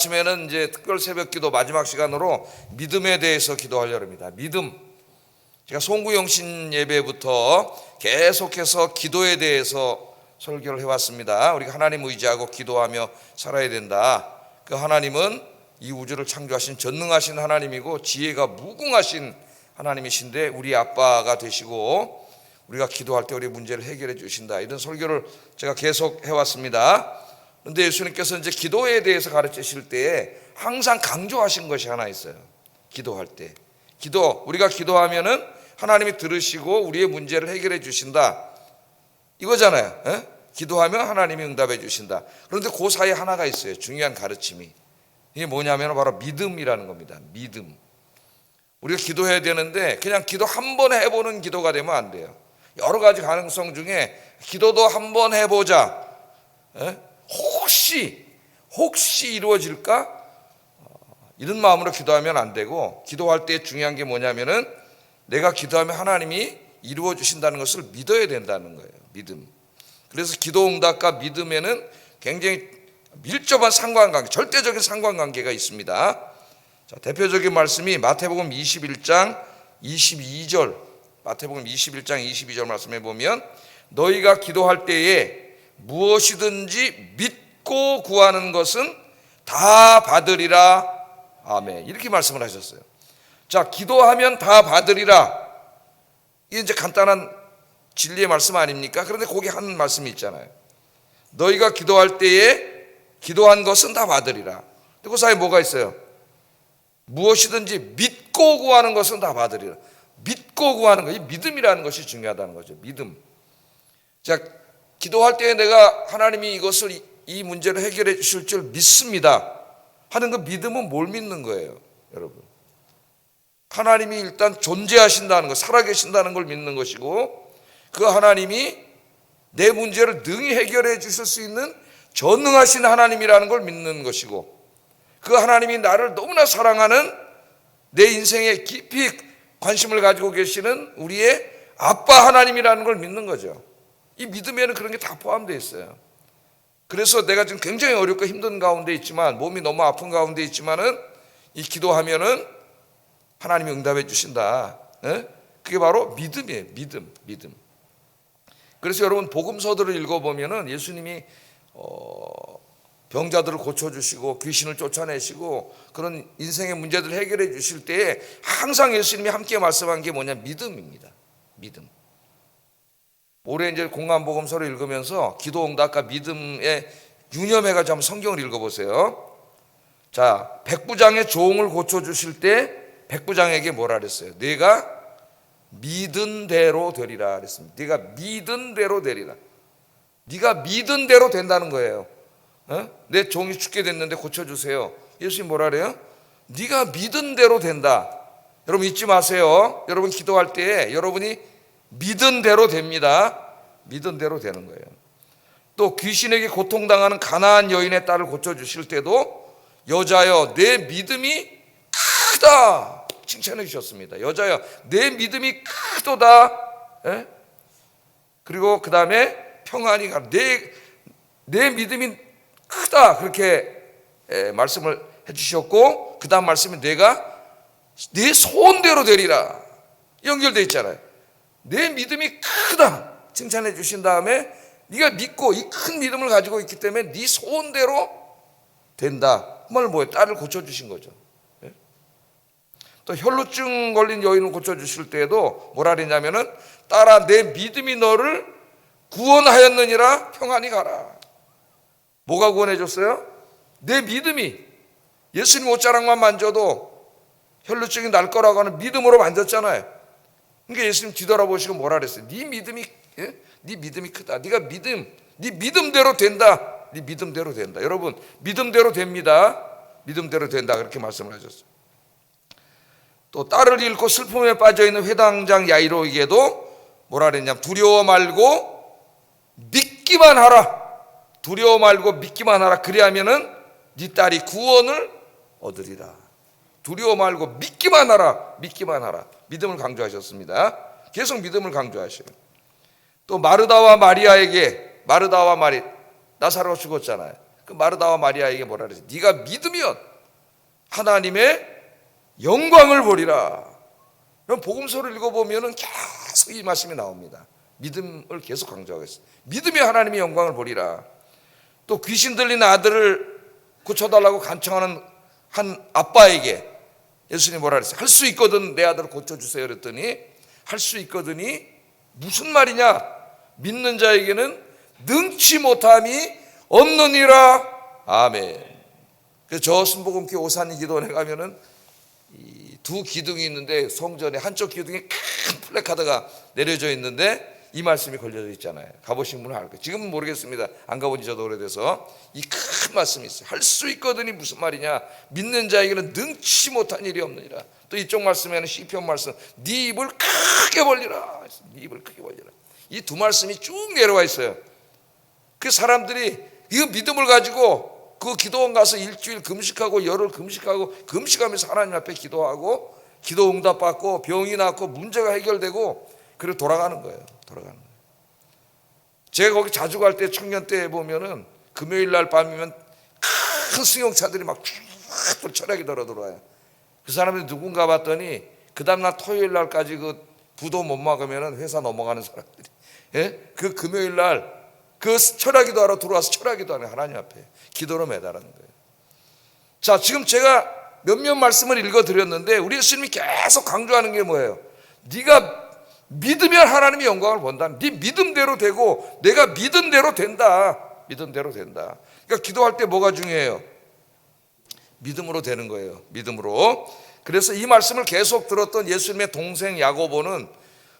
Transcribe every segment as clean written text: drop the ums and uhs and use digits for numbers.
아침에는 이제 특별 새벽 기도 마지막 시간으로 믿음에 대해서 기도하려고 합니다. 믿음. 제가 송구영신 예배부터 계속해서 기도에 대해서 설교를 해왔습니다. 우리가 하나님 의지하고 기도하며 살아야 된다. 그 하나님은 이 우주를 창조하신 전능하신 하나님이고 지혜가 무궁하신 하나님이신데 우리 아빠가 되시고 우리가 기도할 때 우리 문제를 해결해 주신다. 이런 설교를 제가 계속 해왔습니다. 그런데 예수님께서 이제 기도에 대해서 가르치실 때 항상 강조하신 것이 하나 있어요. 기도할 때. 우리가 기도하면은 하나님이 들으시고 우리의 문제를 해결해 주신다. 이거잖아요. 에? 기도하면 하나님이 응답해 주신다. 그런데 그 사이에 하나가 있어요. 중요한 가르침이. 이게 뭐냐면 바로 믿음이라는 겁니다. 믿음. 우리가 기도해야 되는데 그냥 기도 한 번 해보는 기도가 되면 안 돼요. 여러 가지 가능성 중에 기도도 한 번 해보자. 에? 혹시 이루어질까? 이런 마음으로 기도하면 안 되고, 기도할 때 중요한 게 뭐냐면은 내가 기도하면 하나님이 이루어 주신다는 것을 믿어야 된다는 거예요. 믿음. 그래서 기도 응답과 믿음에는 굉장히 밀접한 상관관계, 절대적인 상관관계가 있습니다. 자, 대표적인 말씀이 마태복음 21장 22절, 마태복음 21장 22절 말씀해 보면 너희가 기도할 때에 무엇이든지 믿고 구하는 것은 다 받으리라. 아멘. 이렇게 말씀을 하셨어요. 자, 기도하면 다 받으리라. 이게 이제 간단한 진리의 말씀 아닙니까? 그런데 거기 한 말씀이 있잖아요. 너희가 기도할 때에 기도한 것은 다 받으리라. 그 사이에 뭐가 있어요? 무엇이든지 믿고 구하는 것은 다 받으리라. 믿고 구하는 것, 이 믿음이라는 것이 중요하다는 거죠. 믿음. 자, 기도할 때에 내가 하나님이 이것을 이 문제를 해결해 주실 줄 믿습니다 하는 그 믿음은 뭘 믿는 거예요, 여러분? 하나님이 일단 존재하신다는 것, 살아계신다는 걸 믿는 것이고, 그 하나님이 내 문제를 능히 해결해 주실 수 있는 전능하신 하나님이라는 걸 믿는 것이고, 그 하나님이 나를 너무나 사랑하는, 내 인생에 깊이 관심을 가지고 계시는 우리의 아빠 하나님이라는 걸 믿는 거죠. 이 믿음에는 그런 게 다 포함되어 있어요. 그래서 내가 지금 굉장히 어렵고 힘든 가운데 있지만, 몸이 너무 아픈 가운데 있지만은 이 기도하면은 하나님이 응답해 주신다. 그게 바로 믿음이에요. 믿음. 그래서 여러분 복음서들을 읽어보면은 예수님이 병자들을 고쳐주시고 귀신을 쫓아내시고 그런 인생의 문제들을 해결해 주실 때에 항상 예수님이 함께 말씀한 게 뭐냐? 믿음입니다. 믿음. 올해 이제 공감복음서를 읽으면서 기도 응답과 믿음에 유념해가지고 한번 성경을 읽어보세요. 자, 백부장의 종을 고쳐주실 때 백부장에게 뭐라 그랬어요? 네가 믿은 대로 되리라 그랬습니다. 네가 믿은 대로 되리라. 네가 믿은 대로 된다는 거예요. 내 종이 죽게 됐는데 고쳐주세요. 예수님 뭐라 그래요? 네가 믿은 대로 된다. 여러분 잊지 마세요. 여러분 기도할 때 여러분이 믿은 대로 됩니다. 믿은 대로 되는 거예요. 또 귀신에게 고통당하는 가나안 여인의 딸을 고쳐주실 때도 여자여 내 믿음이 크다 칭찬해 주셨습니다. 여자여 내 믿음이 크도다. 그리고 그 다음에 평안이 내 믿음이 크다 그렇게 말씀을 해주셨고, 그 다음 말씀이 내가 네 소원대로 되리라 연결되어 있잖아요. 내 믿음이 크다 칭찬해 주신 다음에 네가 믿고 이 큰 믿음을 가지고 있기 때문에 네 소원대로 된다. 그 말은 뭐예요? 딸을 고쳐주신 거죠. 또 혈루증 걸린 여인을 고쳐주실 때에도 뭐라 그랬냐면은 딸아 내 믿음이 너를 구원하였느니라 평안히 가라. 뭐가 구원해 줬어요? 내 믿음이. 예수님 옷자락만 만져도 혈루증이 날 거라고 하는 믿음으로 만졌잖아요. 그러니까 예수님 뒤돌아보시고 뭐라 그랬어요? 네 믿음이 크다. 네가 네 믿음대로 된다. 네 믿음대로 된다. 여러분 믿음대로 됩니다. 믿음대로 된다 그렇게 말씀을 하셨어요. 또 딸을 잃고 슬픔에 빠져있는 회당장 야이로에게도 뭐라 그랬냐면 두려워 말고 믿기만 하라. 두려워 말고 믿기만 하라. 그리하면은 네 딸이 구원을 얻으리라. 두려워 말고 믿기만 하라. 믿음을 강조하셨습니다. 계속 믿음을 강조하셔요. 또 마르다와 마리 나사로가 죽었잖아요. 그 마르다와 마리아에게 뭐라 그랬어요? 네가 믿으면 하나님의 영광을 보리라. 그럼 복음서를 읽어보면 계속 이 말씀이 나옵니다. 믿음을 계속 강조하고 있어요. 믿으면 하나님의 영광을 보리라. 또 귀신 들린 아들을 고쳐달라고 간청하는 한 아빠에게 예수님이 뭐라 그랬어요? 할 수 있거든 내 아들을 고쳐주세요 그랬더니 할 수 있거든이 무슨 말이냐? 믿는 자에게는 능치 못함이 없느니라. 아멘. 그래서 저 순복음교회 오산리 기도원에 가면은 이 두 기둥이 있는데 성전에 한쪽 기둥에 큰 플래카드가 내려져 있는데 이 말씀이 걸려져 있잖아요. 가보신 분은 알 거예요. 지금은 모르겠습니다. 안 가본 지 저도 오래돼서 이 큰 말씀이 있어요. 할 수 있거든이 무슨 말이냐? 믿는 자에게는 능치 못한 일이 없느니라. 또 이쪽 말씀에는 시편 말씀 네 입을 크게 벌리라. 네 입을 크게 벌리라. 이 두 말씀이 쭉 내려와 있어요. 그 사람들이 이 믿음을 가지고 그 기도원 가서 일주일 금식하고 열흘 금식하고 금식하면서 하나님 앞에 기도하고 기도 응답 받고 병이 낫고 문제가 해결되고 그리고 돌아가는 거예요. 돌아가는 거예요. 제가 거기 자주 갈 때 청년 때 보면은 금요일 날 밤이면 큰 승용차들이 막 쭉 철학이 들어와요. 그 사람들이 누군가 봤더니 그 다음날 토요일 날까지 그 부도 못 먹으면 회사 넘어가는 사람들이, 예? 그 금요일 날 그 철학기도 하러 들어와서 철학기도 하는 하나님 앞에 기도로 매달하는 거예요. 자, 지금 제가 몇몇 말씀을 읽어드렸는데 우리 예수님이 계속 강조하는 게 뭐예요? 네가 믿으면 하나님의 영광을 본다. 네 믿음대로 되고 내가 믿은 대로 된다. 믿음대로 된다. 그러니까 기도할 때 뭐가 중요해요? 믿음으로 되는 거예요. 믿음으로. 그래서 이 말씀을 계속 들었던 예수님의 동생 야고보는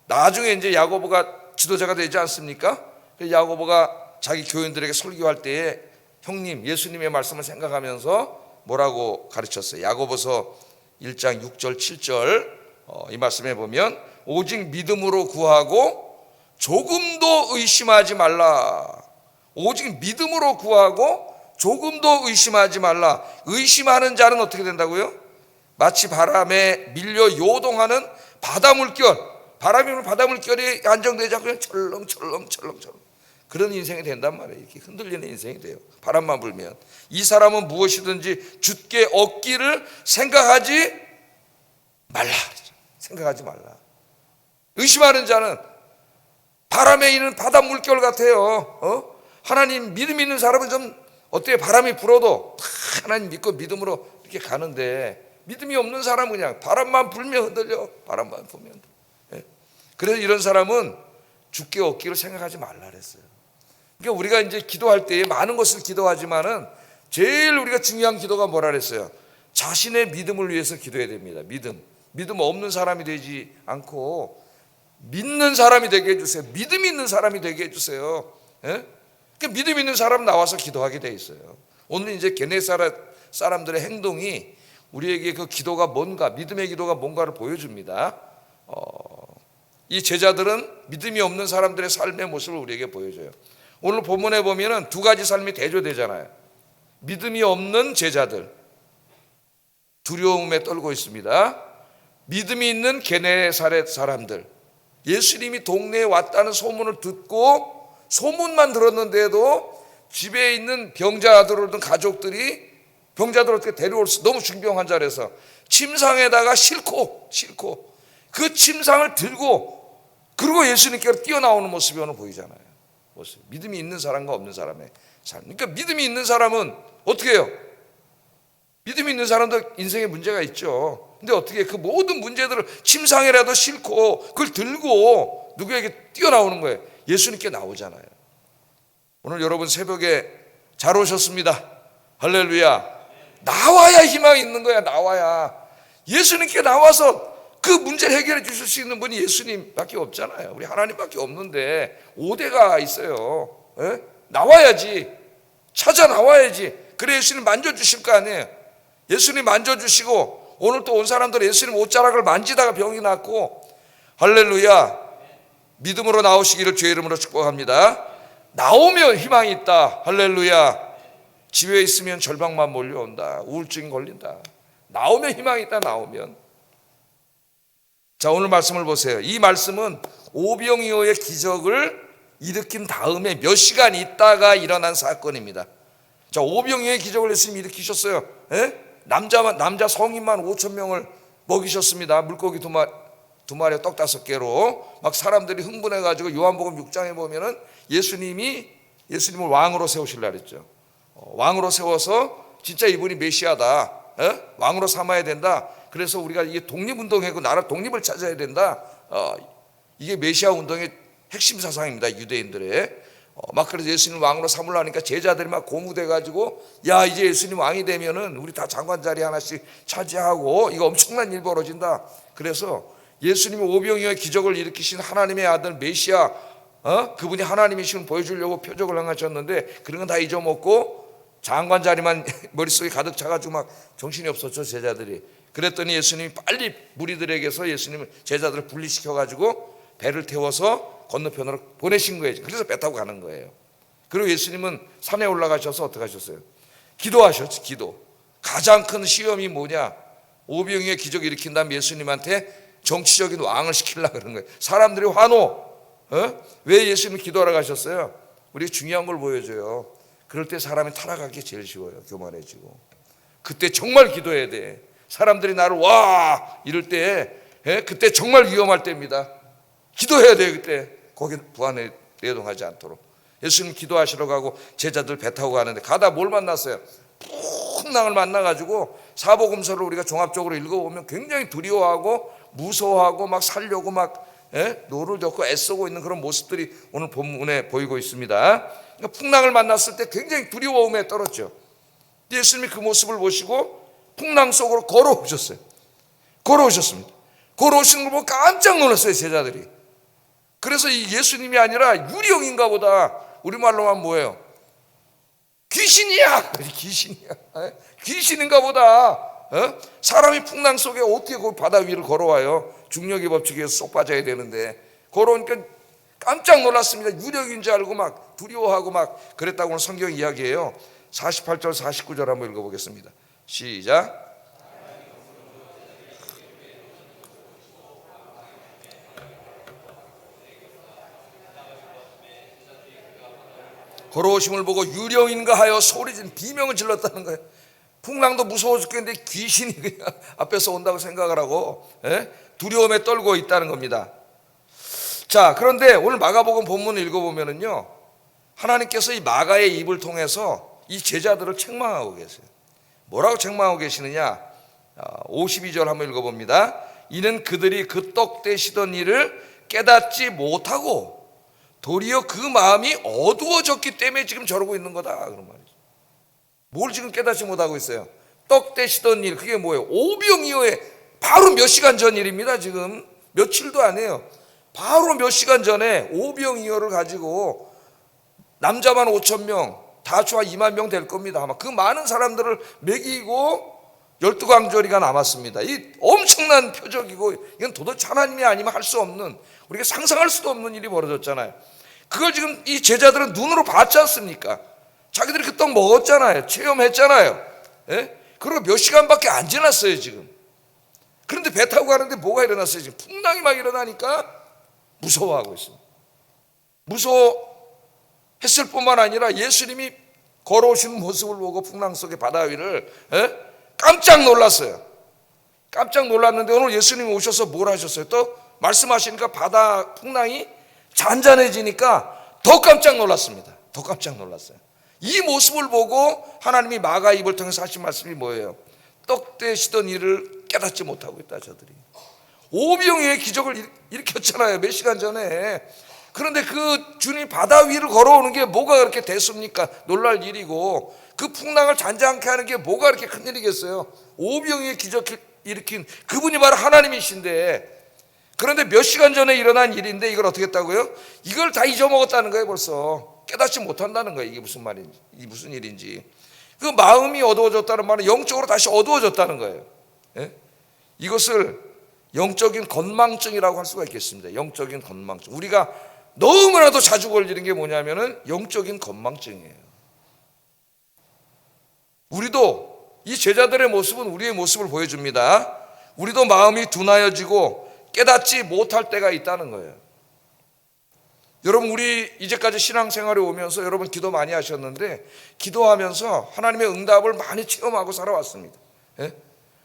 나중에 이제 야고보가 지도자가 되지 않습니까? 야고보가 자기 교인들에게 설교할 때에 형님 예수님의 말씀을 생각하면서 뭐라고 가르쳤어요? 야고보서 1장 6절 7절 이 말씀에 보면 오직 믿음으로 구하고 조금도 의심하지 말라. 오직 믿음으로 구하고 조금도 의심하지 말라. 의심하는 자는 어떻게 된다고요? 마치 바람에 밀려 요동하는 바다 물결. 바람이 불면 바다 물결이 안정되지 않고 그냥 철렁철렁 그런 인생이 된단 말이에요. 이렇게 흔들리는 인생이 돼요. 바람만 불면. 이 사람은 무엇이든지 주께 얻기를 생각하지 말라. 생각하지 말라. 의심하는 자는 바람에 있는 바다 물결 같아요. 하나님 믿음 있는 사람은 좀 어때요? 바람이 불어도 하나님 믿고 믿음으로 이렇게 가는데 믿음이 없는 사람은 그냥 바람만 불면 흔들려. 바람만 불면. 그래서 이런 사람은 주께 얻기를 생각하지 말라 그랬어요. 그러니까 우리가 이제 기도할 때 많은 것을 기도하지만은 제일 우리가 중요한 기도가 뭐라 그랬어요? 자신의 믿음을 위해서 기도해야 됩니다. 믿음 없는 사람이 되지 않고 믿는 사람이 되게 해주세요. 믿음 있는 사람이 되게 해주세요. 예? 그러니까 믿음 있는 사람 나와서 기도하게 돼 있어요. 오늘 이제 게네사렛 사람들의 행동이 우리에게 그 기도가 뭔가, 믿음의 기도가 뭔가를 보여줍니다. 이 제자들은 믿음이 없는 사람들의 삶의 모습을 우리에게 보여줘요. 오늘 본문에 보면은 두 가지 삶이 대조되잖아요. 믿음이 없는 제자들, 두려움에 떨고 있습니다. 믿음이 있는 게네사렛 사람들, 예수님이 동네에 왔다는 소문을 듣고 소문만 들었는데도 집에 있는 병자들을 가족들이 병자들을 어떻게 데려올 수 너무 중병 환자라서 침상에다가 싣고 그 침상을 들고 그리고 예수님께로 뛰어나오는 모습이 오늘 보이잖아요. 모습. 믿음이 있는 사람과 없는 사람의 삶. 그러니까 믿음이 있는 사람은 어떻게 해요? 믿음이 있는 사람도 인생에 문제가 있죠. 근데 어떻게 그 모든 문제들을 침상에라도 싣고 그걸 들고 누구에게 뛰어나오는 거예요? 예수님께 나오잖아요. 오늘 여러분 새벽에 잘 오셨습니다. 할렐루야. 나와야 희망이 있는 거야. 나와야. 예수님께 나와서 그 문제를 해결해 주실 수 있는 분이 예수님밖에 없잖아요. 우리 하나님밖에 없는데 5대가 있어요. 에? 나와야지. 찾아 나와야지. 그래 예수님 만져주실 거 아니에요. 예수님 만져주시고 오늘 또 온 사람들 예수님 옷자락을 만지다가 병이 났고 할렐루야. 믿음으로 나오시기를 주의 이름으로 축복합니다. 나오면 희망이 있다. 할렐루야. 집에 있으면 절망만 몰려온다. 우울증이 걸린다. 나오면 희망이 있다. 나오면. 자, 오늘 말씀을 보세요. 이 말씀은 오병이어의 기적을 일으킨 다음에 몇 시간 있다가 일어난 사건입니다. 자, 오병이어의 기적을 예수님이 일으키셨어요. 남자 성인만 5천 명을 먹이셨습니다. 물고기 두 마리에 떡 5개로. 막 사람들이 흥분해가지고 요한복음 6장에 보면은 예수님을 왕으로 세우시려고 했죠. 왕으로 세워서 진짜 이분이 메시아다, 왕으로 삼아야 된다. 그래서 우리가 이게 독립운동하고 나라 독립을 찾아야 된다. 이게 메시아 운동의 핵심 사상입니다, 유대인들의. 막 그래서 예수님 왕으로 삼으려니까 제자들이 막 고무돼가지고, 야, 이제 예수님 왕이 되면은 우리 다 장관 자리 하나씩 차지하고 이거 엄청난 일 벌어진다. 그래서 예수님이 오병이어의 기적을 일으키신 하나님의 아들 메시아, 그분이 하나님이심을 보여주려고 표적을 행하셨는데 그런 건 다 잊어먹고 장관 자리만 머릿속에 가득 차가지고 막 정신이 없었죠, 제자들이. 그랬더니 예수님이 빨리 무리들에게서 예수님을, 제자들을 분리시켜가지고 배를 태워서 건너편으로 보내신 거예요. 그래서 배 타고 가는 거예요. 그리고 예수님은 산에 올라가셔서 어떻게 하셨어요? 기도하셨지, 기도. 가장 큰 시험이 뭐냐? 오병이어의 기적을 일으킨 다음 예수님한테 정치적인 왕을 시키려고 그런 거예요. 사람들이 환호. 왜 예수님이 기도하러 가셨어요? 우리가 중요한 걸 보여줘요. 그럴 때 사람이 타락하기 제일 쉬워요. 교만해지고. 그때 정말 기도해야 돼. 사람들이 나를 와 이럴 때, 그때 정말 위험할 때입니다. 기도해야 돼요. 그때 거기 부안에 내동하지 않도록. 예수님 기도하시러 가고 제자들 배 타고 가는데 가다 뭘 만났어요? 풍랑을 만나가지고 사복음서를 우리가 종합적으로 읽어보면 굉장히 두려워하고 무서워하고 막 살려고 막 노를 젓고 애쓰고 있는 그런 모습들이 오늘 본문에 보이고 있습니다. 그러니까 풍랑을 만났을 때 굉장히 두려움에 떨었죠. 예수님이 그 모습을 보시고 풍랑 속으로 걸어오셨어요. 걸어오셨습니다. 걸어오시는 걸 보고 깜짝 놀랐어요, 제자들이. 그래서 이 예수님이 아니라 유령인가 보다. 우리말로 하면 뭐예요? 귀신이야. 귀신이야. 귀신인가 보다. 사람이 풍랑 속에 어떻게 그 바다 위를 걸어와요? 중력의 법칙에서 쏙 빠져야 되는데. 걸어오니까 깜짝 놀랐습니다. 유령인 줄 알고 막 두려워하고 막 그랬다고 오늘 성경 이야기해요. 48절 49절 한번 읽어보겠습니다. 시작. 걸어오심을 보고 유령인가 하여 소리진 비명을 질렀다는 거예요. 풍랑도 무서워 죽겠는데 귀신이 그냥 앞에서 온다고 생각을 하고 두려움에 떨고 있다는 겁니다. 자, 그런데 오늘 마가복음 본문을 읽어보면은요, 하나님께서 이 마가의 입을 통해서 이 제자들을 책망하고 계세요. 뭐라고 책망하고 계시느냐? 52절 한번 읽어봅니다. 이는 그들이 그 떡 떼시던 일을 깨닫지 못하고 도리어 그 마음이 어두워졌기 때문에 지금 저러고 있는 거다, 그런 말이죠. 뭘 지금 깨닫지 못하고 있어요? 떡 떼시던 일, 그게 뭐예요? 오병이어의 바로 몇 시간 전 일입니다. 지금 며칠도 안 해요. 바로 몇 시간 전에 오병이어를 가지고 남자만 5천 명, 다초와 2만 명 될 겁니다. 아마 그 많은 사람들을 먹이고 12광저리가 남았습니다. 이 엄청난 표적이고, 이건 도대체 하나님이 아니면 할 수 없는, 우리가 상상할 수도 없는 일이 벌어졌잖아요. 그걸 지금 이 제자들은 눈으로 봤지 않습니까? 자기들이 그 떡 먹었잖아요. 체험했잖아요. 그리고 몇 시간밖에 안 지났어요, 지금. 그런데 배 타고 가는데 뭐가 일어났어요? 지금 풍랑이 막 일어나니까 무서워하고 있습니다. 무서워했을 뿐만 아니라 예수님이 걸어오시는 모습을 보고 풍랑 속의 바다 위를 깜짝 놀랐어요. 깜짝 놀랐는데 오늘 예수님이 오셔서 뭘 하셨어요? 또 말씀하시니까 바다 풍랑이 잔잔해지니까 더 깜짝 놀랐습니다. 더 깜짝 놀랐어요. 이 모습을 보고 하나님이 마가 입을 통해서 하신 말씀이 뭐예요? 떡 떼시던 일을 깨닫지 못하고 있다, 저들이. 오병이어의 기적을 일으켰잖아요, 몇 시간 전에. 그런데 그 주님 바다 위를 걸어오는 게 뭐가 그렇게 대수입니까? 놀랄 일이고, 그 풍랑을 잔잔케 하는 게 뭐가 그렇게 큰 일이겠어요? 오병이어의 기적을 일으킨 그분이 바로 하나님이신데, 그런데 몇 시간 전에 일어난 일인데 이걸 어떻게 했다고요? 이걸 다 잊어먹었다는 거예요. 벌써 깨닫지 못한다는 거예요. 이게 무슨 말인지, 이게 무슨 일인지. 그 마음이 어두워졌다는 말은 영적으로 다시 어두워졌다는 거예요. 이것을 영적인 건망증이라고 할 수가 있겠습니다. 영적인 건망증. 우리가 너무나도 자주 걸리는 게 뭐냐면은 영적인 건망증이에요. 우리도 이 제자들의 모습은 우리의 모습을 보여줍니다. 우리도 마음이 둔하여지고 깨닫지 못할 때가 있다는 거예요. 여러분, 우리 이제까지 신앙생활에 오면서 여러분 기도 많이 하셨는데 기도하면서 하나님의 응답을 많이 체험하고 살아왔습니다. 예?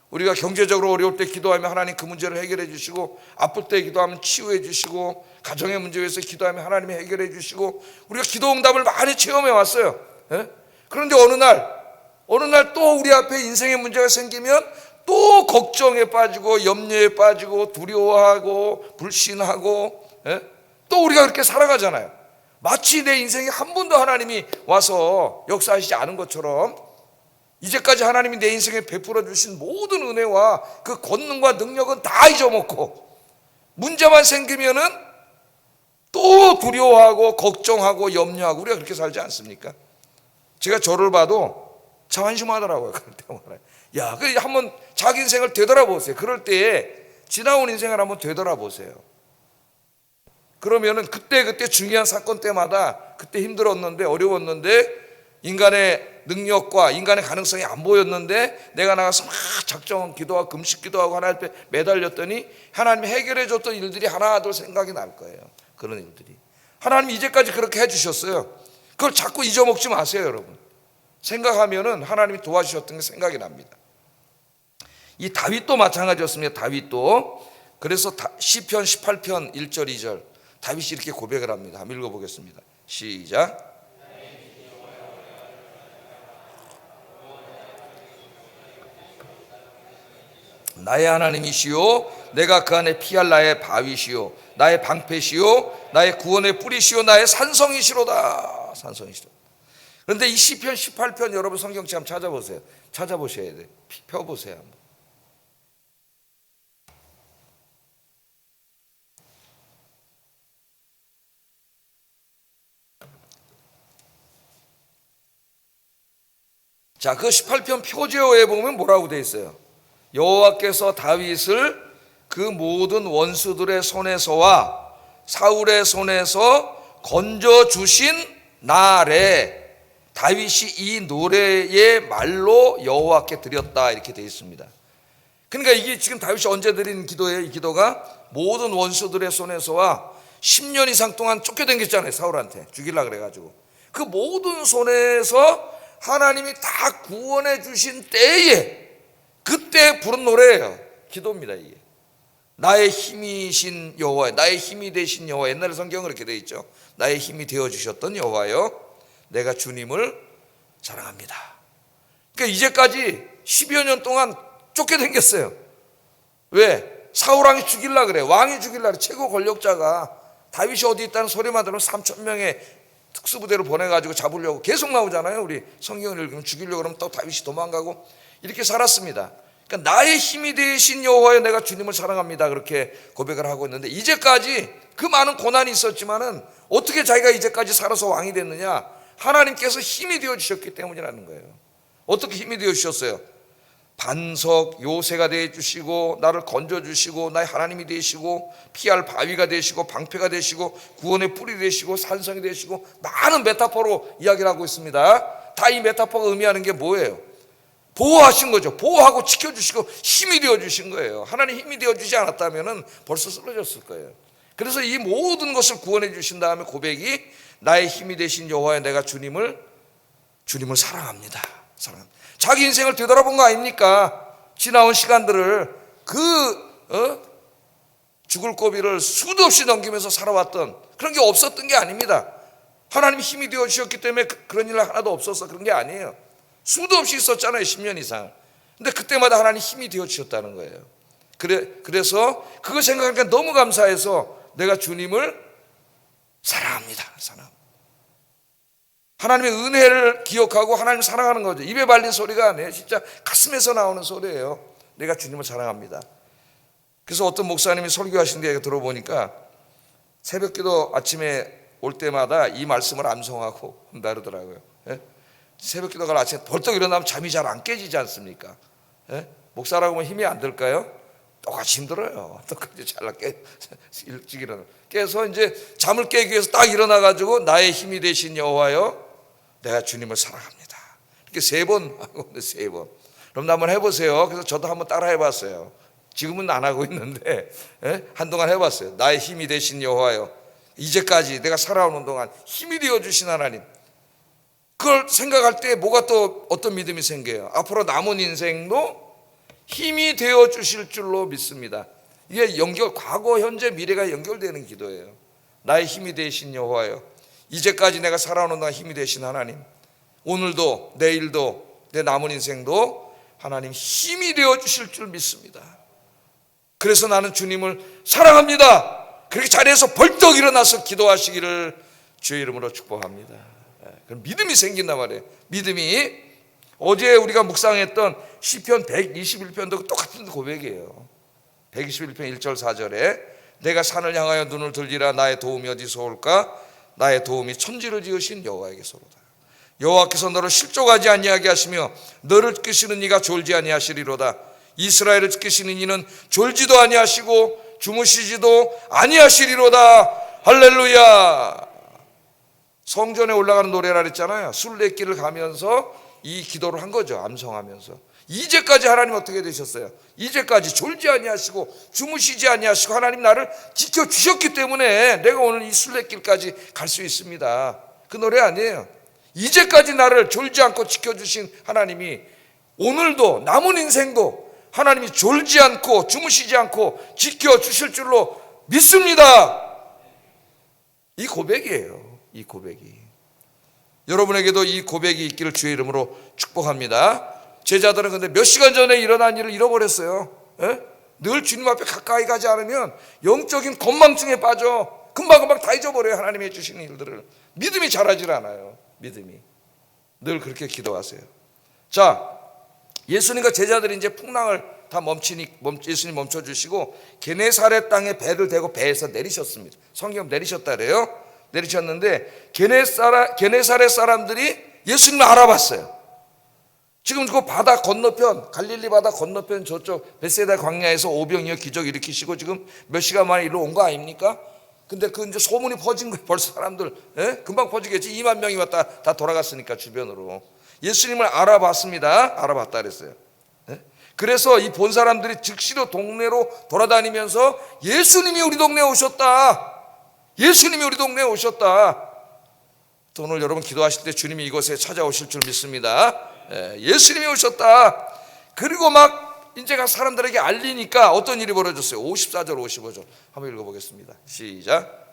우리가 경제적으로 어려울 때 기도하면 하나님 그 문제를 해결해 주시고, 아플 때 기도하면 치유해 주시고, 가정의 문제에 대해서 기도하면 하나님이 해결해 주시고, 우리가 기도 응답을 많이 체험해 왔어요. 예? 그런데 어느 날 또 우리 앞에 인생의 문제가 생기면 또 걱정에 빠지고 염려에 빠지고 두려워하고 불신하고, 예? 또 우리가 그렇게 살아가잖아요. 마치 내 인생에 한 번도 하나님이 와서 역사하시지 않은 것처럼 이제까지 하나님이 내 인생에 베풀어 주신 모든 은혜와 그 권능과 능력은 다 잊어먹고 문제만 생기면은 또 두려워하고 걱정하고 염려하고, 우리가 그렇게 살지 않습니까? 제가 저를 봐도 참 한심하더라고요. 그럴 때마다. 야, 그 한번 자기 인생을 되돌아보세요. 그럴 때에 지나온 인생을 한번 되돌아보세요. 그러면은 그때 중요한 사건 때마다 그때 힘들었는데 어려웠는데 인간의 능력과 인간의 가능성이 안 보였는데 내가 나가서 막 작정 기도하고 금식 기도하고 하나님 앞에 매달렸더니 하나님이 해결해 줬던 일들이 하나둘 생각이 날 거예요. 그런 일들이 하나님이 이제까지 그렇게 해주셨어요. 그걸 자꾸 잊어먹지 마세요. 여러분, 생각하면은 하나님이 도와주셨던 게 생각이 납니다. 이 다윗도 마찬가지였습니다. 다윗도. 그래서 시편 18편 1절 2절 다윗이 이렇게 고백을 합니다. 한번 읽어보겠습니다. 시작. 나의 하나님이시오, 내가 그 안에 피할 나의 바위시오, 나의 방패시오, 나의 구원의 뿌리시오, 나의 산성이시로다. 산성이시로다. 그런데 이 시편 18편 여러분 성경책 한번 찾아보세요. 찾아보셔야 돼요. 펴보세요 한번. 자, 그 18편 표제어에 보면 뭐라고 되어 있어요? 여호와께서 다윗을 그 모든 원수들의 손에서와 사울의 손에서 건져주신 날에 다윗이 이 노래의 말로 여호와께 드렸다, 이렇게 되어 있습니다. 그러니까 이게 지금 다윗이 언제 드린 기도예요? 이 기도가 모든 원수들의 손에서와 10년 이상 동안 쫓겨다녔잖아요. 사울한테 죽이려고 그래가지고 그 모든 손에서 하나님이 다 구원해 주신 때에 그때 부른 노래예요. 기도입니다. 이게 나의 힘이신 여호와, 나의 힘이 되신 여호와. 옛날에 성경은 그렇게 되어 있죠. 나의 힘이 되어주셨던 여호와여, 내가 주님을 사랑합니다. 그러니까 이제까지 10여 년 동안 쫓겨다녔어요. 왜? 사울왕이 죽이려고 그래. 왕이 죽이려고 그래. 최고 권력자가 다윗이 어디 있다는 소리만 들으면 3,000명의 특수부대를 보내가지고 잡으려고 계속 나오잖아요. 우리 성경을 읽으면 죽이려고 그러면 또 다윗이 도망가고 이렇게 살았습니다. 그러니까 나의 힘이 되신 여호와여, 내가 주님을 사랑합니다, 그렇게 고백을 하고 있는데, 이제까지 그 많은 고난이 있었지만은 어떻게 자기가 이제까지 살아서 왕이 됐느냐? 하나님께서 힘이 되어 주셨기 때문이라는 거예요. 어떻게 힘이 되어 주셨어요? 반석 요새가 되어 주시고, 나를 건져 주시고, 나의 하나님이 되시고, 피할 바위가 되시고, 방패가 되시고, 구원의 뿔이 되시고, 산성이 되시고, 많은 메타포로 이야기를 하고 있습니다. 다 이 메타포가 의미하는 게 뭐예요? 보호하신 거죠. 보호하고 지켜주시고 힘이 되어주신 거예요. 하나님 힘이 되어주지 않았다면 벌써 쓰러졌을 거예요. 그래서 이 모든 것을 구원해 주신 다음에 고백이 나의 힘이 되신 여호와여, 내가 주님을 사랑합니다. 사랑합니다. 자기 인생을 되돌아본 거 아닙니까? 지나온 시간들을 죽을 고비를 수도 없이 넘기면서 살아왔던 그런 게 없었던 게 아닙니다. 하나님이 힘이 되어주셨기 때문에 그런 일 하나도 없어서 그런 게 아니에요. 수도 없이 있었잖아요. 10년 이상. 근데 그때마다 하나님 힘이 되어주셨다는 거예요. 그래서 그거 생각하니까 너무 감사해서 내가 주님을 사랑합니다. 하나님의 은혜를 기억하고 하나님 사랑하는 거죠. 입에 발린 소리가 아니에요. 진짜 가슴에서 나오는 소리예요. 내가 주님을 사랑합니다. 그래서 어떤 목사님이 설교하신 데 들어보니까 새벽기도 아침에 올 때마다 이 말씀을 암송하고 나르더라고요. 새벽기도가 아침에 벌떡 일어나면 잠이 잘 안 깨지지 않습니까? 목사라고 하면 힘이 안 들까요? 똑같이 힘들어요. 똑같이 잘 일찍 일어나. 깨서 이제 잠을 깨기 위해서 딱 일어나가지고 나의 힘이 되신 여호와여, 내가 주님을 사랑합니다. 이렇게 3번 하고 3번. 그럼 한번 해보세요. 그래서 저도 한번 따라 해봤어요. 지금은 안 하고 있는데 한동안 해봤어요. 나의 힘이 되신 여호와여. 이제까지 내가 살아오는 동안 힘이 되어주신 하나님, 그걸 생각할 때 뭐가 또 어떤 믿음이 생겨요? 앞으로 남은 인생도 힘이 되어주실 줄로 믿습니다. 이게 과거, 현재, 미래가 연결되는 기도예요. 나의 힘이 되신 여호와여, 이제까지 내가 살아오는 동안 힘이 되신 하나님, 오늘도 내일도 내 남은 인생도 하나님 힘이 되어주실 줄 믿습니다. 그래서 나는 주님을 사랑합니다. 그렇게 자리에서 벌떡 일어나서 기도하시기를 주의 이름으로 축복합니다. 그럼 믿음이 생긴단 말이에요. 믿음이 어제 우리가 묵상했던 시편 121편도 똑같은 고백이에요. 121편 1절 4절에 내가 산을 향하여 눈을 들리라 나의 도움이 어디서 올까? 나의 도움이 천지를 지으신 여호와에게서로다. 여호와께서 너를 실족하지 아니하게 하시며 너를 지키시는 이가 졸지 아니하시리로다. 이스라엘을 지키시는 이는 졸지도 아니하시고 주무시지도 아니하시리로다. 할렐루야. 성전에 올라가는 노래라 그랬잖아요. 순례길을 가면서 이 기도를 한 거죠. 암송하면서 이제까지 하나님 어떻게 되셨어요? 이제까지 졸지 아니하시고 주무시지 아니하시고 하나님 나를 지켜주셨기 때문에 내가 오늘 이 순례길까지 갈 수 있습니다. 그 노래 아니에요. 이제까지 나를 졸지 않고 지켜주신 하나님이 오늘도 남은 인생도 하나님이 졸지 않고 주무시지 않고 지켜주실 줄로 믿습니다. 이 고백이에요. 이 고백이. 여러분에게도 이 고백이 있기를 주의 이름으로 축복합니다. 제자들은 근데 몇 시간 전에 일어난 일을 잃어버렸어요. 늘 주님 앞에 가까이 가지 않으면 영적인 건망증에 빠져 금방금방 다 잊어버려요. 하나님이 해주시는 일들을. 믿음이 자라질 않아요. 믿음이. 늘 그렇게 기도하세요. 자, 예수님과 제자들이 이제 풍랑을 다 예수님 멈춰주시고 게네사렛 땅에 배를 대고 배에서 내리셨습니다. 성경 내리셨다 그래요. 내리셨는데 게네사렛 사람들이 예수님을 알아봤어요. 지금 그 바다 건너편, 갈릴리 바다 건너편 저쪽 벳세다 광야에서 오병이어 기적 일으키시고 지금 몇 시간 만에 이리로 온 거 아닙니까? 근데 그 이제 소문이 퍼진 거예요. 벌써 사람들 금방 퍼지겠지. 2만 명이 왔다 다 돌아갔으니까 주변으로. 예수님을 알아봤습니다. 알아봤다 그랬어요. 그래서 이 본 사람들이 즉시로 동네로 돌아다니면서 예수님이 우리 동네에 오셨다. 예수님이 우리 동네에 오셨다. 또 오늘 여러분 기도하실 때 주님이 이곳에 찾아오실 줄 믿습니다. 예수님이 오셨다. 그리고 막 이제 사람들에게 알리니까 어떤 일이 벌어졌어요? 54절 55절 한번 읽어보겠습니다. 시작.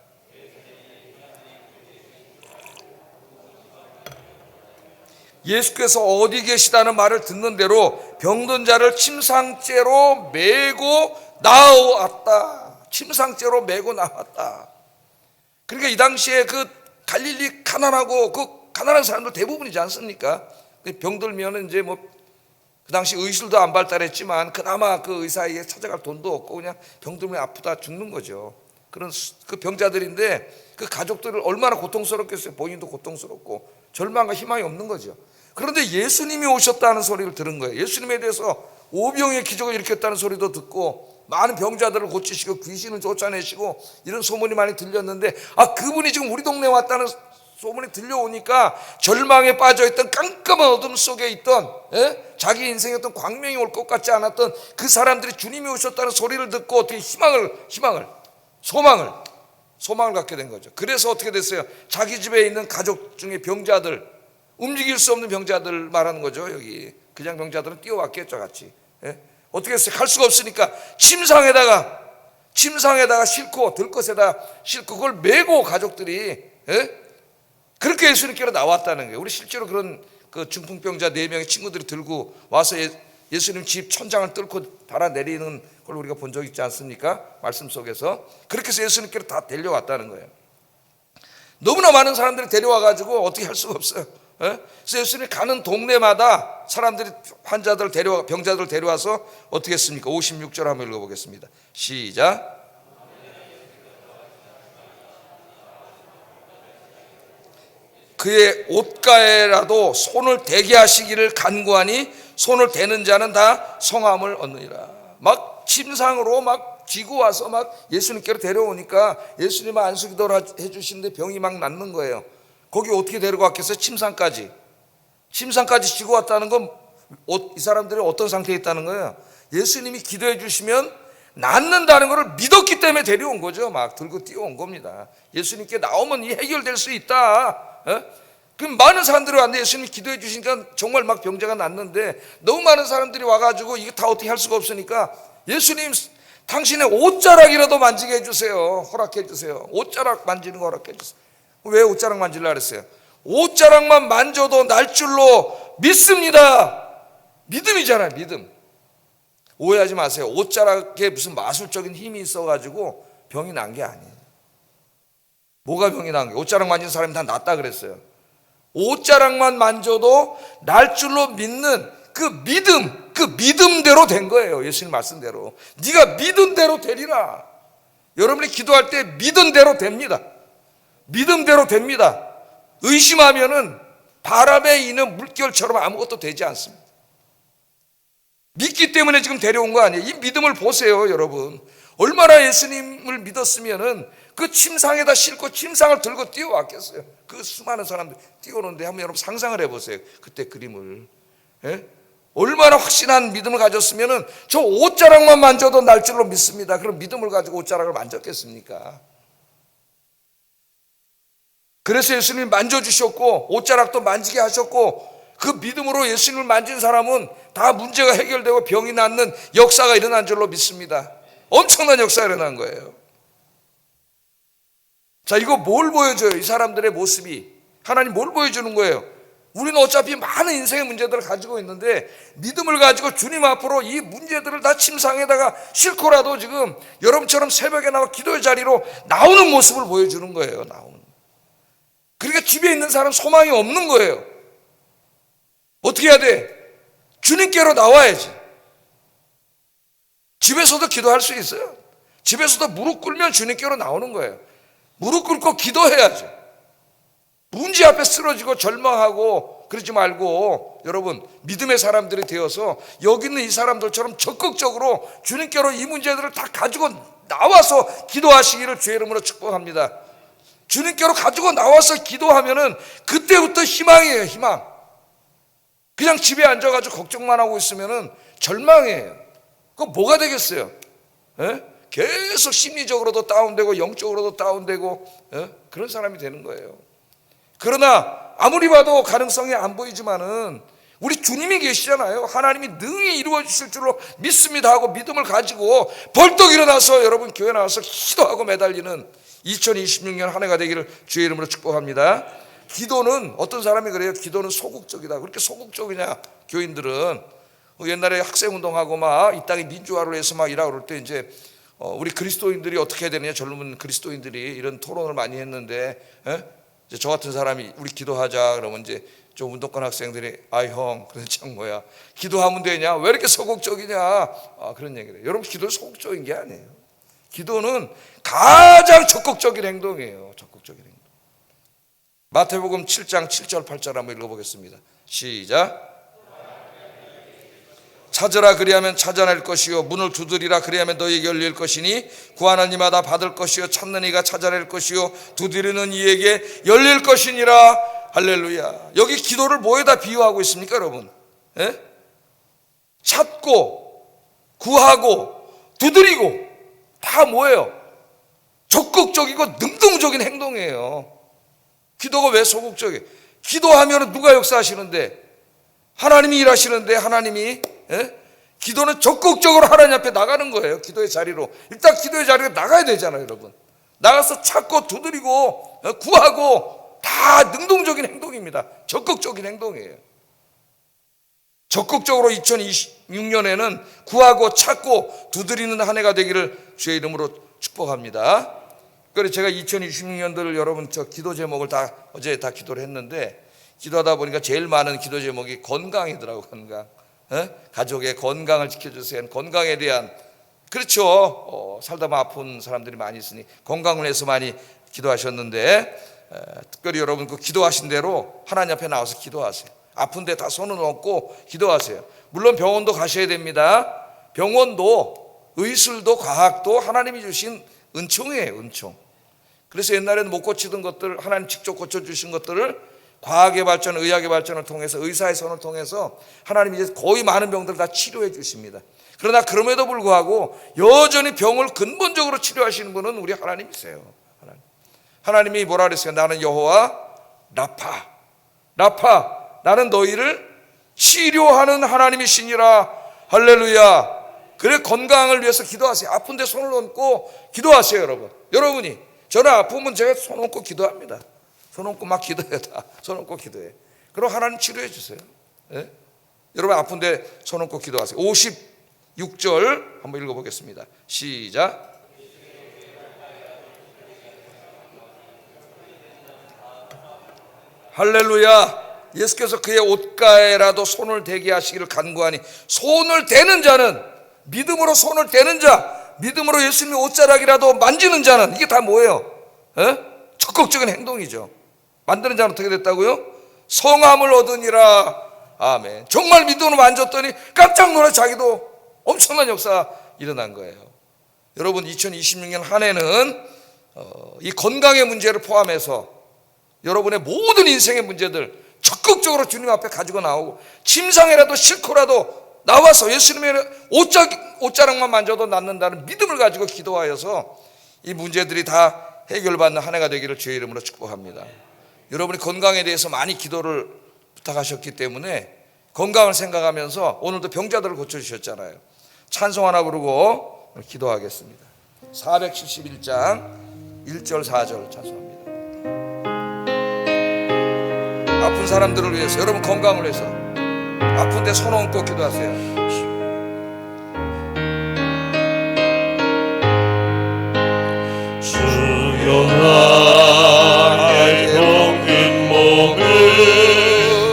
예수께서 어디 계시다는 말을 듣는 대로 병든 자를 침상째로 메고 나왔다. 침상째로 메고 나왔다. 그러니까 이 당시에 그 갈릴리 가난하고 그 가난한 사람들 대부분이지 않습니까? 병들면은 이제 뭐 그 당시 의술도 안 발달했지만 그나마 그 의사에게 찾아갈 돈도 없고 그냥 병들면 아프다 죽는 거죠. 그런 그 병자들인데 그 가족들을 얼마나 고통스럽겠어요. 본인도 고통스럽고 절망과 희망이 없는 거죠. 그런데 예수님이 오셨다는 소리를 들은 거예요. 예수님에 대해서 오병이의 기적을 일으켰다는 소리도 듣고 많은 병자들을 고치시고 귀신을 쫓아내시고 이런 소문이 많이 들렸는데 그분이 지금 우리 동네에 왔다는 소문이 들려오니까 절망에 빠져있던 깜깜한 어둠 속에 있던 자기 인생에 어떤 광명이 올 것 같지 않았던 그 사람들이 주님이 오셨다는 소리를 듣고 어떻게 소망을 갖게 된 거죠. 그래서 어떻게 됐어요? 자기 집에 있는 가족 중에 병자들, 움직일 수 없는 병자들 말하는 거죠. 여기 그냥 병자들은 뛰어왔겠죠 같이. 어떻게 했어요? 갈 수가 없으니까 침상에다가 싣고 들것에다 싣고 그걸 메고 가족들이 그렇게 예수님께로 나왔다는 거예요. 우리 실제로 그런 그 중풍병자 4명의 친구들이 들고 와서 예수님 집 천장을 뚫고 달아내리는 걸 우리가 본 적 있지 않습니까? 말씀 속에서. 그렇게 해서 예수님께로 다 데려왔다는 거예요. 너무나 많은 사람들이 데려와가지고 어떻게 할 수가 없어요. 그래서 예수님이 가는 동네마다 사람들이 병자들을 데려와서 어떻게 했습니까? 56절 한번 읽어보겠습니다. 시작. 그의 옷가에라도 손을 대게 하시기를 간구하니 손을 대는 자는 다 성함을 얻느니라. 막 침상으로 막 쥐고 와서 막 예수님께로 데려오니까 예수님 안수기도를 해주시는데 병이 막 낫는 거예요. 거기 어떻게 데려갔겠어요? 침상까지 쥐고 왔다는 건 이 사람들이 어떤 상태에 있다는 거예요? 예수님이 기도해 주시면 낫는다는 것을 믿었기 때문에 데려온 거죠. 막 들고 뛰어온 겁니다. 예수님께 나오면 이 해결될 수 있다. 그럼 많은 사람들이 왔는데 예수님이 기도해 주시니까 정말 막 병자가 낫는데, 너무 많은 사람들이 와가지고 이거 다 어떻게 할 수가 없으니까 예수님, 당신의 옷자락이라도 만지게 해주세요. 허락해 주세요. 옷자락 만지는 거 허락해 주세요. 왜 옷자락 만지려고 그랬어요? 옷자락만 만져도 날 줄로 믿습니다. 믿음이잖아요. 믿음. 오해하지 마세요. 옷자락에 무슨 마술적인 힘이 있어가지고 병이 난 게 아니에요. 뭐가 병이 난 게? 옷자락 만진 사람이 다 낫다 그랬어요. 옷자락만 만져도 날 줄로 믿는 그 믿음대로 된 거예요. 예수님 말씀대로. 네가 믿은 대로 되리라. 여러분이 기도할 때 믿은 대로 됩니다. 믿음대로 됩니다. 의심하면은 바람에 있는 물결처럼 아무것도 되지 않습니다. 믿기 때문에 지금 데려온 거 아니에요. 이 믿음을 보세요, 여러분. 얼마나 예수님을 믿었으면은 그 침상에다 싣고 침상을 들고 뛰어왔겠어요. 그 수많은 사람들 뛰어오는데 한번 여러분 상상을 해보세요. 그때 그림을. 얼마나 확신한 믿음을 가졌으면은 저 옷자락만 만져도 날 줄로 믿습니다. 그럼 믿음을 가지고 옷자락을 만졌겠습니까? 그래서 예수님이 만져주셨고 옷자락도 만지게 하셨고, 그 믿음으로 예수님을 만진 사람은 다 문제가 해결되고 병이 낫는 역사가 일어난 줄로 믿습니다. 엄청난 역사가 일어난 거예요. 자, 이거 뭘 보여줘요? 이 사람들의 모습이. 하나님 뭘 보여주는 거예요? 우리는 어차피 많은 인생의 문제들을 가지고 있는데 믿음을 가지고 주님 앞으로 이 문제들을 다 침상에다가 싣고라도 지금 여러분처럼 새벽에 나와 기도의 자리로 나오는 모습을 보여주는 거예요. 그러니까 집에 있는 사람 소망이 없는 거예요. 어떻게 해야 돼? 주님께로 나와야지. 집에서도 기도할 수 있어요. 집에서도 무릎 꿇으면 주님께로 나오는 거예요. 무릎 꿇고 기도해야죠. 문제 앞에 쓰러지고 절망하고 그러지 말고, 여러분 믿음의 사람들이 되어서 여기 있는 이 사람들처럼 적극적으로 주님께로 이 문제들을 다 가지고 나와서 기도하시기를 주의 이름으로 축복합니다. 주님께로 가지고 나와서 기도하면은 그때부터 희망이에요. 희망. 그냥 집에 앉아가지고 걱정만 하고 있으면은 절망이에요. 그거 뭐가 되겠어요? 계속 심리적으로도 다운되고 영적으로도 다운되고 그런 사람이 되는 거예요. 그러나 아무리 봐도 가능성이 안 보이지만은 우리 주님이 계시잖아요. 하나님이 능히 이루어 주실 줄로 믿습니다 하고 믿음을 가지고 벌떡 일어나서 여러분 교회 나와서 기도하고 매달리는 2026년 한 해가 되기를 주의 이름으로 축복합니다. 기도는, 어떤 사람이 그래요. 기도는 소극적이다. 그렇게 소극적이냐? 교인들은 옛날에 학생운동하고 막 이 땅의 민주화를 해서 막 이라고 그럴 때 이제 우리 그리스도인들이 어떻게 해야 되느냐, 젊은 그리스도인들이 이런 토론을 많이 했는데, 이제 저 같은 사람이 우리 기도하자 그러면 이제 좀 운동권 학생들이 형 그래서 참 뭐야 기도하면 되냐, 왜 이렇게 소극적이냐, 그런 얘기를 해요. 여러분 기도는 소극적인 게 아니에요. 기도는 가장 적극적인 행동이에요. 적극적인 행동. 마태복음 7장 7절 8절 한번 읽어보겠습니다. 시작. 찾으라 그리하면 찾아낼 것이요, 문을 두드리라 그리하면 너희에게 열릴 것이니 구하는 이마다 받을 것이요, 찾는 이가 찾아낼 것이요, 두드리는 이에게 열릴 것이니라. 할렐루야. 여기 기도를 뭐에다 비유하고 있습니까, 여러분? 찾고 구하고 두드리고 다 뭐예요? 적극적이고 능동적인 행동이에요. 기도가 왜 소극적이에요? 기도하면 누가 역사하시는데? 하나님이 일하시는데, 하나님이. 기도는 적극적으로 하나님 앞에 나가는 거예요. 기도의 자리로. 일단 기도의 자리로 나가야 되잖아요, 여러분. 나가서 찾고 두드리고 구하고 다 능동적인 행동입니다. 적극적인 행동이에요. 적극적으로 2026년에는 구하고 찾고 두드리는 한 해가 되기를 주의 이름으로 축복합니다. 그래서 제가 2026년도를 여러분 저 기도 제목을 어제 다 기도를 했는데, 기도하다 보니까 제일 많은 기도 제목이 건강이더라고요. 건강. 가족의 건강을 지켜주세요. 건강에 대한, 그렇죠. 살다 보면 아픈 사람들이 많이 있으니 건강을 위해서 많이 기도하셨는데, 특별히 여러분 그 기도하신 대로 하나님 앞에 나와서 기도하세요. 아픈데 다 손을 얹고 기도하세요. 물론 병원도 가셔야 됩니다. 병원도 의술도 과학도 하나님이 주신 은총이에요. 은총. 그래서 옛날에는 못 고치던 것들 하나님 직접 고쳐주신 것들을 과학의 발전, 의학의 발전을 통해서, 의사의 손을 통해서 하나님이 이제 거의 많은 병들을 다 치료해 주십니다. 그러나 그럼에도 불구하고 여전히 병을 근본적으로 치료하시는 분은 우리 하나님이세요. 하나님이 뭐라 그랬어요? 나는 여호와 라파, 나는 너희를 치료하는 하나님이시니라. 할렐루야. 그래, 건강을 위해서 기도하세요. 아픈데 손을 얹고 기도하세요. 여러분이. 저는 아프면 제가 손 얹고 기도합니다. 손 얹고 막 기도해요. 다 손 얹고 기도해. 그럼 하나님 치료해 주세요. 네? 여러분 아픈데 손 얹고 기도하세요. 56절 한번 읽어보겠습니다. 시작. 할렐루야. 예수께서 그의 옷가에라도 손을 대게 하시기를 간구하니, 손을 대는 자는, 믿음으로 손을 대는 자, 믿음으로 예수님의 옷자락이라도 만지는 자는, 이게 다 뭐예요? 적극적인 행동이죠. 만드는 자는 어떻게 됐다고요? 성함을 얻으니라. 아멘. 정말 믿음으로 만졌더니 깜짝 놀라 자기도 엄청난 역사가 일어난 거예요. 여러분 2026년 한 해는 이 건강의 문제를 포함해서 여러분의 모든 인생의 문제들 적극적으로 주님 앞에 가지고 나오고, 침상이라도 싣고라도 나와서 예수님의 옷자락만 만져도 낫는다는 믿음을 가지고 기도하여서 이 문제들이 다 해결받는 한 해가 되기를 주의 이름으로 축복합니다. 여러분이 건강에 대해서 많이 기도를 부탁하셨기 때문에 건강을 생각하면서 오늘도 병자들을 고쳐주셨잖아요. 찬송 하나 부르고 기도하겠습니다. 471장 1절 4절 찬송합니다. 아픈 사람들을 위해서, 여러분 건강을 위해서 아픈데 손 얹고 기도하세요. 주여 나의 병든 몸을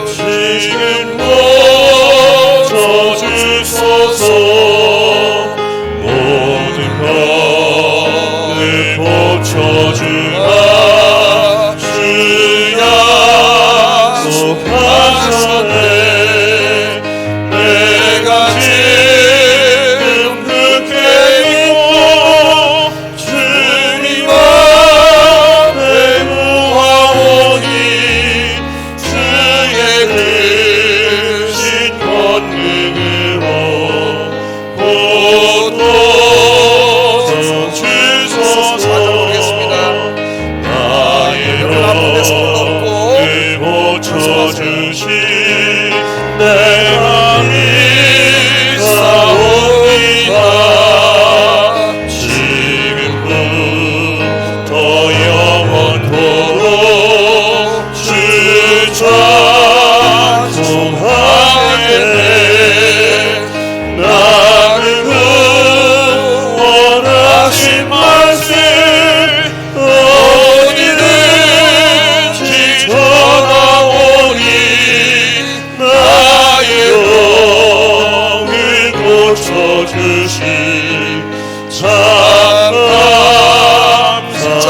지금 고쳐주소서. 모든 병을 고쳐주마 주 약속하셨네. 내가 지금 굳게 믿고 주님 앞에 구하오니 주의 크신 권능으로 고쳐주소서. 나의 병을 고쳐주신 내 마음이 싸웁니다. 지금부터 영원토록 주 찬송하겠네. 나를 구원하신 말씀 어디든지 전하오니 나의 영을 고쳐주신 참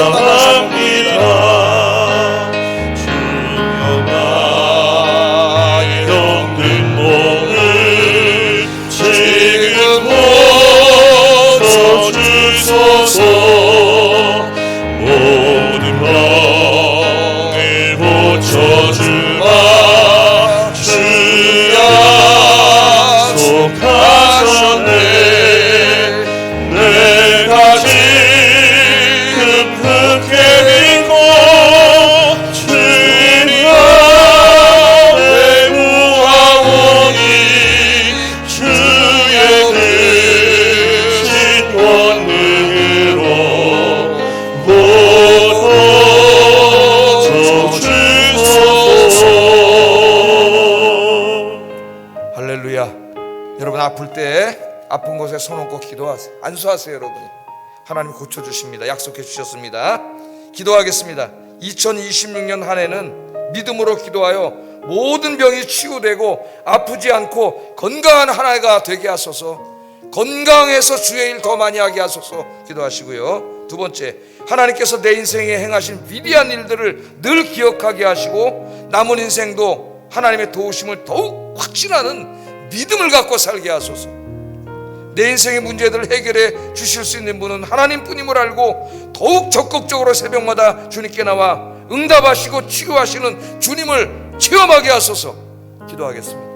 감사합니다. 주여 나의 병든 몸을 지금 고쳐주소서. 모든 병을 고쳐주마 주 약속하셨네. 내가 지금 굳게 믿고 주님 앞에 구하오니 주의 크신 권능으로 고쳐주소서. 할렐루야. 여러분 아플 때 아픈 곳에 손 얹고 기도하세요. 안수하세요. 여러분이 하나님 고쳐주십니다. 약속해 주셨습니다. 기도하겠습니다. 2026년 한 해는 믿음으로 기도하여 모든 병이 치유되고 아프지 않고 건강한 한 해가 되게 하소서. 건강해서 주의 일 더 많이 하게 하소서. 기도하시고요. 두 번째, 하나님께서 내 인생에 행하신 위대한 일들을 늘 기억하게 하시고 남은 인생도 하나님의 도우심을 더욱 확신하는 믿음을 갖고 살게 하소서. 내 인생의 문제들을 해결해 주실 수 있는 분은 하나님뿐임을 알고 더욱 적극적으로 새벽마다 주님께 나와 응답하시고 치유하시는 주님을 체험하게 하소서. 기도하겠습니다.